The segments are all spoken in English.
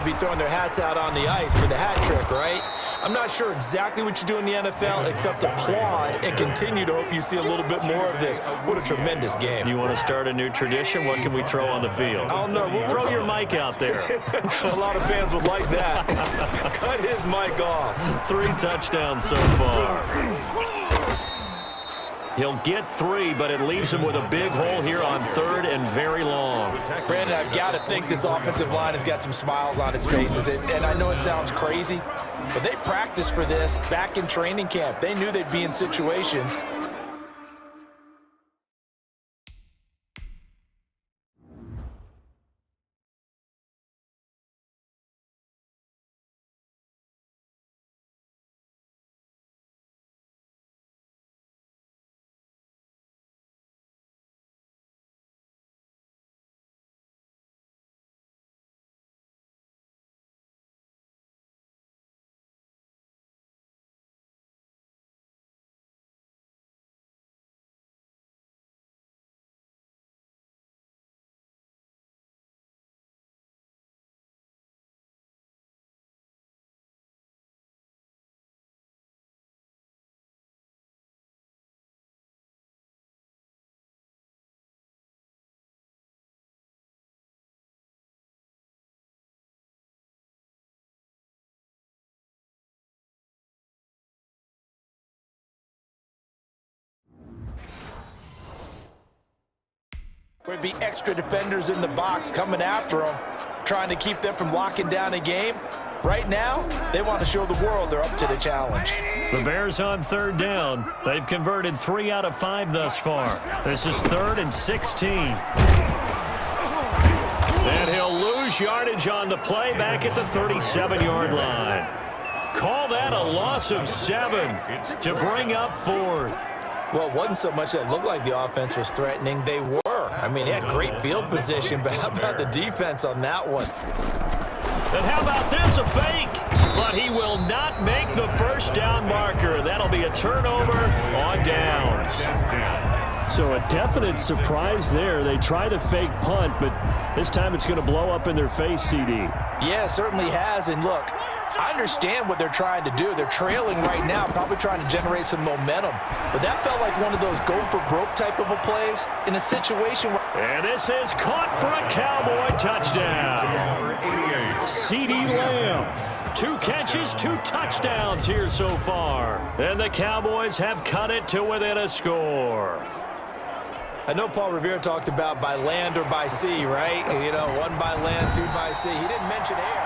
be throwing their hats out on the ice for the hat trick, right? I'm not sure exactly what you do in the NFL except applaud and continue to hope you see a little bit more of this. What a tremendous game. You want to start a new tradition? What can we throw on the field? I don't know. We'll throw your mic out there. A lot of fans would like that. Cut his mic off. 3 touchdowns so far. He'll get 3, but it leaves him with a big hole here on 3rd and very long. Brandon, I've got to think this offensive line has got some smiles on its faces. And I know it sounds crazy, but they practiced for this back in training camp. They knew they'd be in situations. There'd be extra defenders in the box coming after them, trying to keep them from locking down a game. Right now, they want to show the world they're up to the challenge. The Bears on 3rd down. They've converted 3 out of 5 thus far. This is 3rd and 16. And he'll lose yardage on the play back at the 37-yard line. Call that a loss of 7 to bring up 4th. Well, it wasn't so much that it looked like the offense was threatening. They were. I mean, they had great field position, but how about the defense on that one? And how about this, a fake? But he will not make the first down marker. That'll be a turnover on downs. So a definite surprise there. They try the fake punt, but this time it's going to blow up in their face, CD. Yeah, it certainly has. And look, I understand what they're trying to do. They're trailing right now, probably trying to generate some momentum. But that felt like one of those go-for-broke type of a plays in a situation where... And this is caught for a Cowboy touchdown. CD Lamb. 2 catches, 2 touchdowns here so far. And the Cowboys have cut it to within a score. I know Paul Revere talked about by land or by sea, right? You know, 1 by land, 2 by sea. He didn't mention air.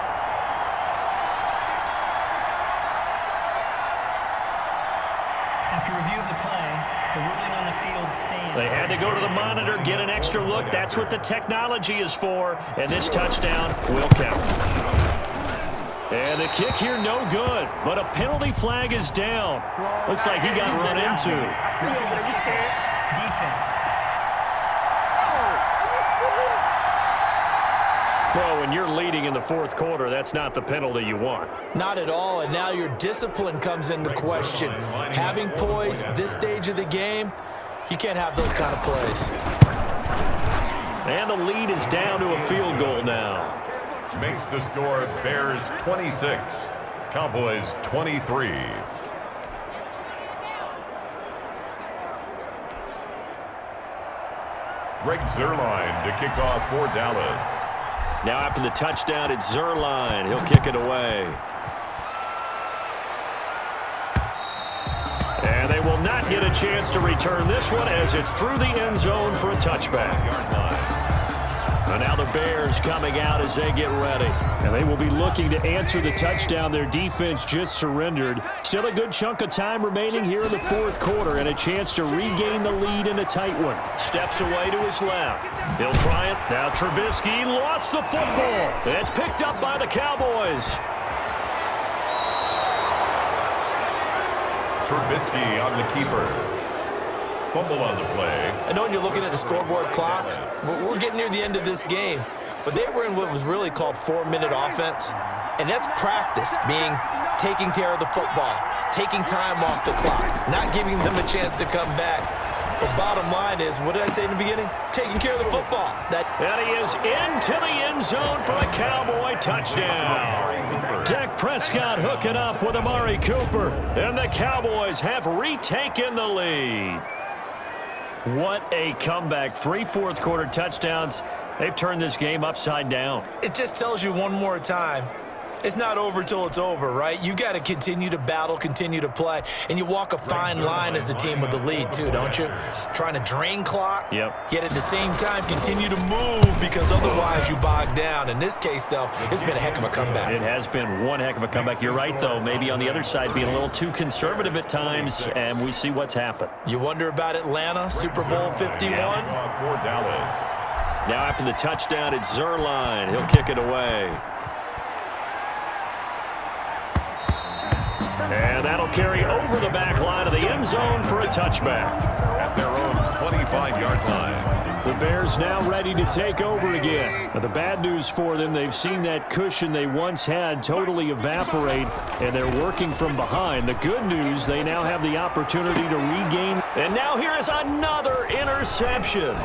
After review of the play, the ruling on the field stands. They had to go to the monitor, get an extra look. That's what the technology is for. And this touchdown will count. And the kick here, no good. But a penalty flag is down. Looks like he got run into. Defense. Well, when you're leading in the 4th quarter, that's not the penalty you want. Not at all, and now your discipline comes into question. Having poise this stage of the game, you can't have those kind of plays. And the lead is down to a field goal now. Makes the score Bears 26, Cowboys 23. Greg Zuerlein to kick off for Dallas. Now after the touchdown, it's Zuerlein. He'll kick it away. And they will not get a chance to return this one as it's through the end zone for a touchback. And now the Bears coming out as they get ready. And they will be looking to answer the touchdown their defense just surrendered. Still a good chunk of time remaining here in the 4th quarter and a chance to regain the lead in a tight one. Steps away to his left. He'll try it. Now Trubisky lost the football. And it's picked up by the Cowboys. Trubisky on the keeper. Fumble on the play. I know when you're looking at the scoreboard clock, we're getting near the end of this game, but they were in what was really called 4-minute offense, and that's practice, being taking care of the football, taking time off the clock, not giving them a chance to come back. But bottom line is, what did I say in the beginning? Taking care of the football. And he is into the end zone for a Cowboy touchdown. Dak Prescott hooking up with Amari Cooper. And the Cowboys have retaken the lead. What a comeback. 3 fourth-quarter touchdowns. They've turned this game upside down. It just tells you one more time, it's not over till it's over, right? You got to continue to battle, continue to play, and you walk a fine line as the team with the lead too, don't you? Trying to drain clock, yet at the same time continue to move because otherwise you bog down. In this case, though, it's been a heck of a comeback. It has been one heck of a comeback. You're right, though. Maybe on the other side being a little too conservative at times, and we see what's happened. You wonder about Atlanta, Super Bowl 51? Now after the touchdown, it's Zerline. He'll kick it away. And that'll carry over the back line of the end zone for a touchback. At their own 25-yard line. The Bears now ready to take over again. But the bad news for them, they've seen that cushion they once had totally evaporate, and they're working from behind. The good news, they now have the opportunity to regain. And now here is another interception.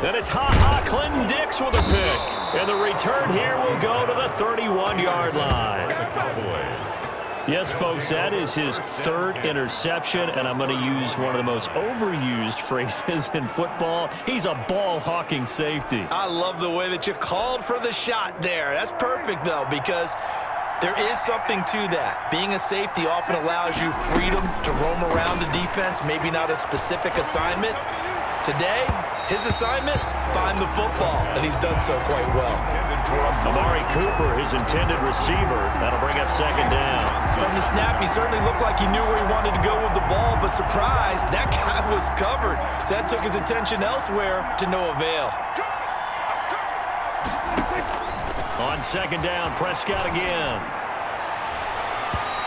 And it's Clinton Dix with a pick. And the return here will go to the 31-yard line. Yes, folks, that is his third interception, and I'm going to use one of the most overused phrases in football. He's a ball-hawking safety. I love the way that you called for the shot there. That's perfect, though, because there is something to that. Being a safety often allows you freedom to roam around the defense, maybe not a specific assignment. Today, his assignment, find the football, and he's done so quite well. Amari Cooper, his intended receiver. That'll bring up second down. From the snap, he certainly looked like he knew where he wanted to go with the ball, but surprise, that guy was covered. So that took his attention elsewhere to no avail. On second down, Prescott again.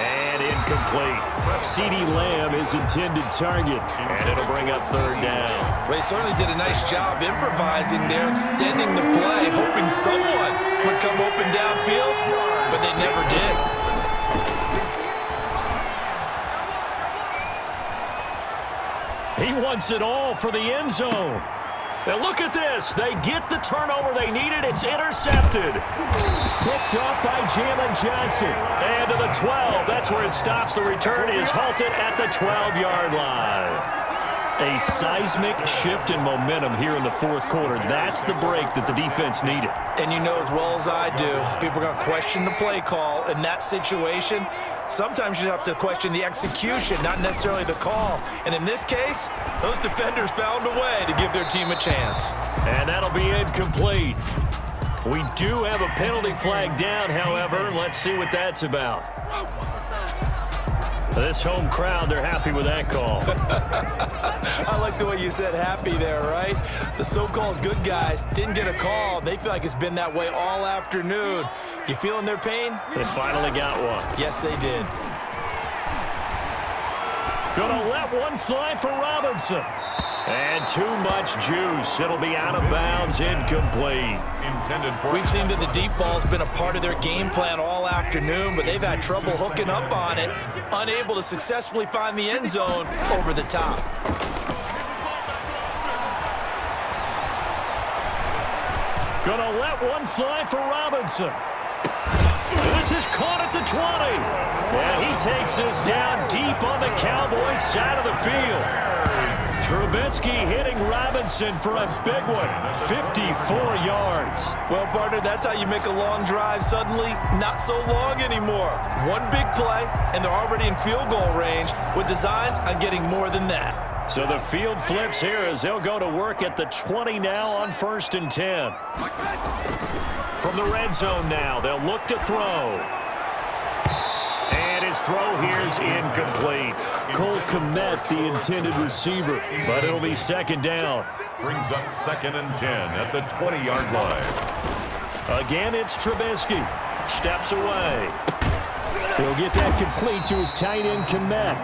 And incomplete. CeeDee Lamb is intended target. And it'll bring up third down. Well, he certainly did a nice job improvising there, extending the play, hoping someone would come open downfield, but they never did. He wants it all for the end zone. Now look at this. They get the turnover they needed. It's intercepted. Picked off by Jalen Johnson. And to the 12. That's where it stops. The return is halted at the 12-yard line. A seismic shift in momentum here in the fourth quarter. That's the break that the defense needed. And you know as well as I do, people are going to question the play call in that situation. Sometimes you have to question the execution, not necessarily the call. And in this case, those defenders found a way to give their team a chance. And that'll be incomplete. We do have a penalty flag down, however. Let's see what that's about. This home crowd, they're happy with that call. I like the way you said happy there, right? The so-called good guys didn't get a call. They feel like it's been that way all afternoon. You feeling their pain? They finally got one. Yes, they did. Gonna let one fly for Robinson. And too much juice. It'll be out of bounds, incomplete. We've seen that the deep ball's been a part of their game plan all afternoon, but they've had trouble hooking up on it, unable to successfully find the end zone over the top. Gonna let one fly for Robinson. This is caught at the 20. And he takes this down deep on the Cowboys side of the field. Trubisky hitting Robinson for a big one, 54 yards. Well, partner, that's how you make a long drive suddenly not so long anymore. One big play, and they're already in field goal range with designs on getting more than that. So the field flips here as they'll go to work at the 20 now on 1st and 10. From the red zone now, they'll look to throw. And his throw here is incomplete. Cole Kmet, the intended receiver, but it'll be second down. Brings up 2nd and 10 at the 20-yard line. Again, it's Trubisky. Steps away. He'll get that complete to his tight end, Kmet.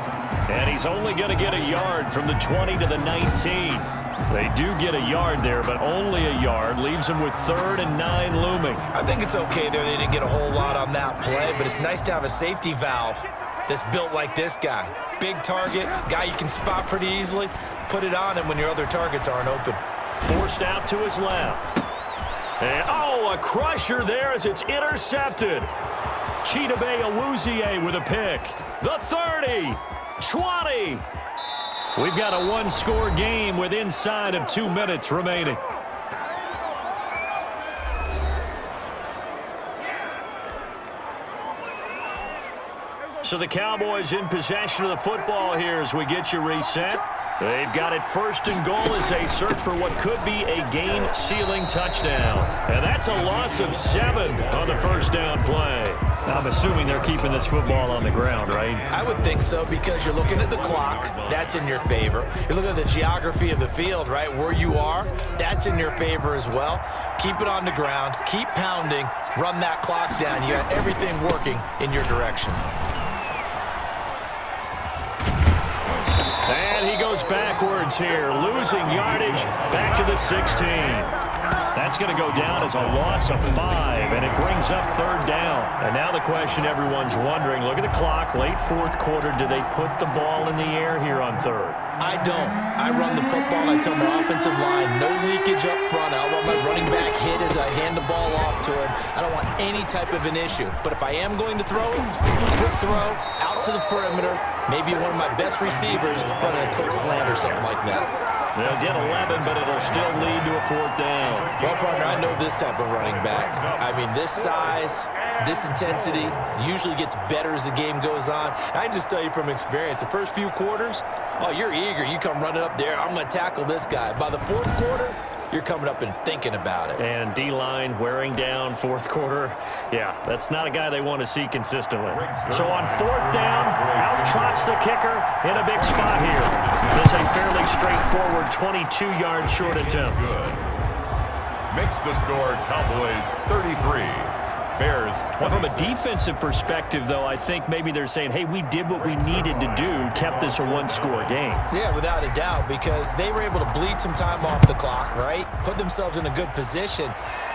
And he's only going to get a yard from the 20 to the 19. They do get a yard there, but only a yard. Leaves them with 3rd and 9 looming. I think it's okay there. They didn't get a whole lot on that play, but it's nice to have a safety valve that's built like this guy. Big target, guy you can spot pretty easily. Put it on him when your other targets aren't open. Forced out to his left. And, oh, a crusher there as it's intercepted. Chidobe Awuzie with a pick. The 30, 20. We've got a one-score game with inside of 2 minutes remaining. So the Cowboys in possession of the football here as we get you reset. They've got it first and goal as they search for what could be a game-sealing touchdown. And that's a loss of 7 on the first down play. I'm assuming they're keeping this football on the ground, right? I would think so because you're looking at the clock. That's in your favor. You're looking at the geography of the field, right? Where you are, that's in your favor as well. Keep it on the ground. Keep pounding. Run that clock down. You got everything working in your direction. And he goes backwards here, losing yardage back to the 16. That's going to go down as a loss of 5, and it brings up third down. And now the question everyone's wondering, look at the clock, late fourth quarter, do they put the ball in the air here on third? I don't. I run the football, and I tell my offensive line, no leakage up front. I don't want my running back hit as I hand the ball off to him. I don't want any type of an issue. But if I am going to throw it, quick throw, out to the perimeter, maybe one of my best receivers running a quick slant or something like that. They'll get 11, but it'll still lead to a fourth down. Well, partner, I know this type of running back. I mean, this size, this intensity usually gets better as the game goes on. And I can just tell you from experience, the first few quarters, oh, you're eager. You come running up there, I'm going to tackle this guy. By the fourth quarter, you're coming up and thinking about it. And D-line wearing down fourth quarter. Yeah, that's not a guy they want to see consistently. So on fourth down, out trots the kicker in a big spot here. This a fairly straightforward 22-yard short attempt. Good. Makes the score Cowboys 33. Bears 26. Now from a defensive perspective, though, I think maybe they're saying, hey, we did what we needed to do, kept this a one-score game. Yeah, without a doubt, because they were able to bleed some time off the clock, right? Put themselves in a good position,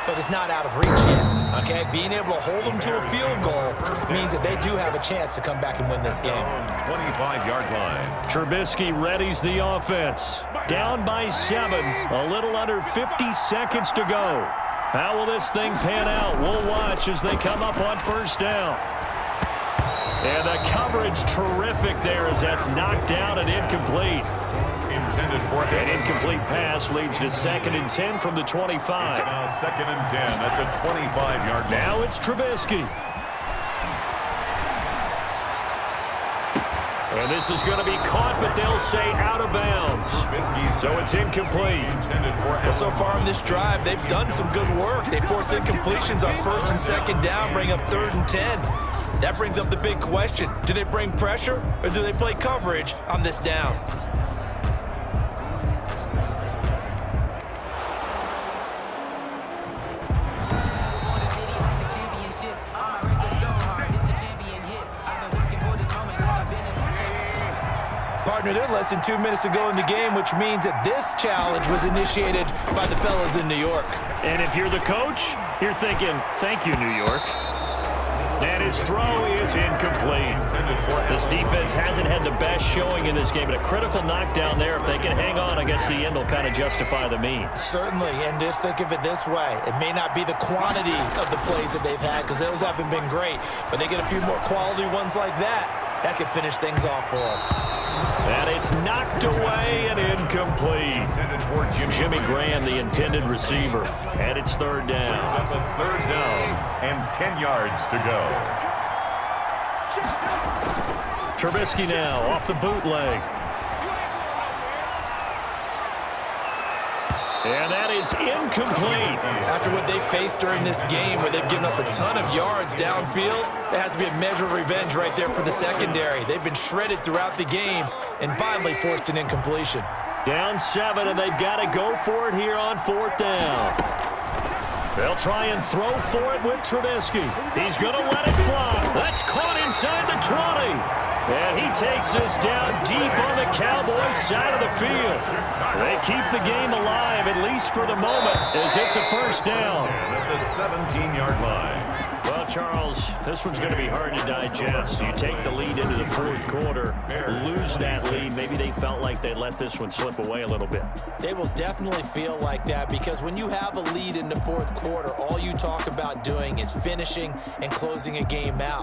but it's not out of reach yet, okay? Being able to hold them to a field goal means that they do have a chance to come back and win this game. 25-yard line. Trubisky readies the offense. Down by 7, a little under 50 seconds to go. How will this thing pan out? We'll watch as they come up on first down. And the coverage terrific there as that's knocked down and incomplete. Intended for An incomplete pass leads to 2nd and 10 from the 25. Now 2nd and 10 at the 25-yard line. Now it's Trubisky. And this is going to be caught, but they'll say out of bounds. So it's incomplete. Well, so far in this drive, they've done some good work. They force incompletions on 1st and 2nd down, bring up 3rd and 10. That brings up the big question. Do they bring pressure or do they play coverage on this down? Partner, they're less than 2 minutes to go in the game, which means that this challenge was initiated by the fellas in New York. And if you're the coach, you're thinking, thank you, New York. And his throw is incomplete. This defense hasn't had the best showing in this game, but a critical knockdown there. If they can hang on, I guess the end will kind of justify the means. Certainly, and just think of it this way. It may not be the quantity of the plays that they've had because those haven't been great, but they get a few more quality ones like that. That could finish things off for them. And it's knocked away and incomplete. Jimmy Graham, the intended receiver. And it's 3rd down. At the 3rd down and 10 yards to go. Trubisky now off the bootleg. And that is incomplete. After what they've faced during this game where they've given up a ton of yards downfield, there has to be a measure of revenge right there for the secondary. They've been shredded throughout the game and finally forced an incompletion. Down 7, and they've got to go for it here on 4th down. They'll try and throw for it with Trubisky. He's going to let it fly. That's caught inside the 20. And he takes this down deep on the Cowboys side of the field. They keep the game alive, at least for the moment, as it's a first down. At the 17-yard line. Well, Charles, this one's going to be hard to digest. You take the lead into the fourth quarter, lose that lead. Maybe they felt like they let this one slip away a little bit. They will definitely feel like that because when you have a lead in the fourth quarter, all you talk about doing is finishing and closing a game out.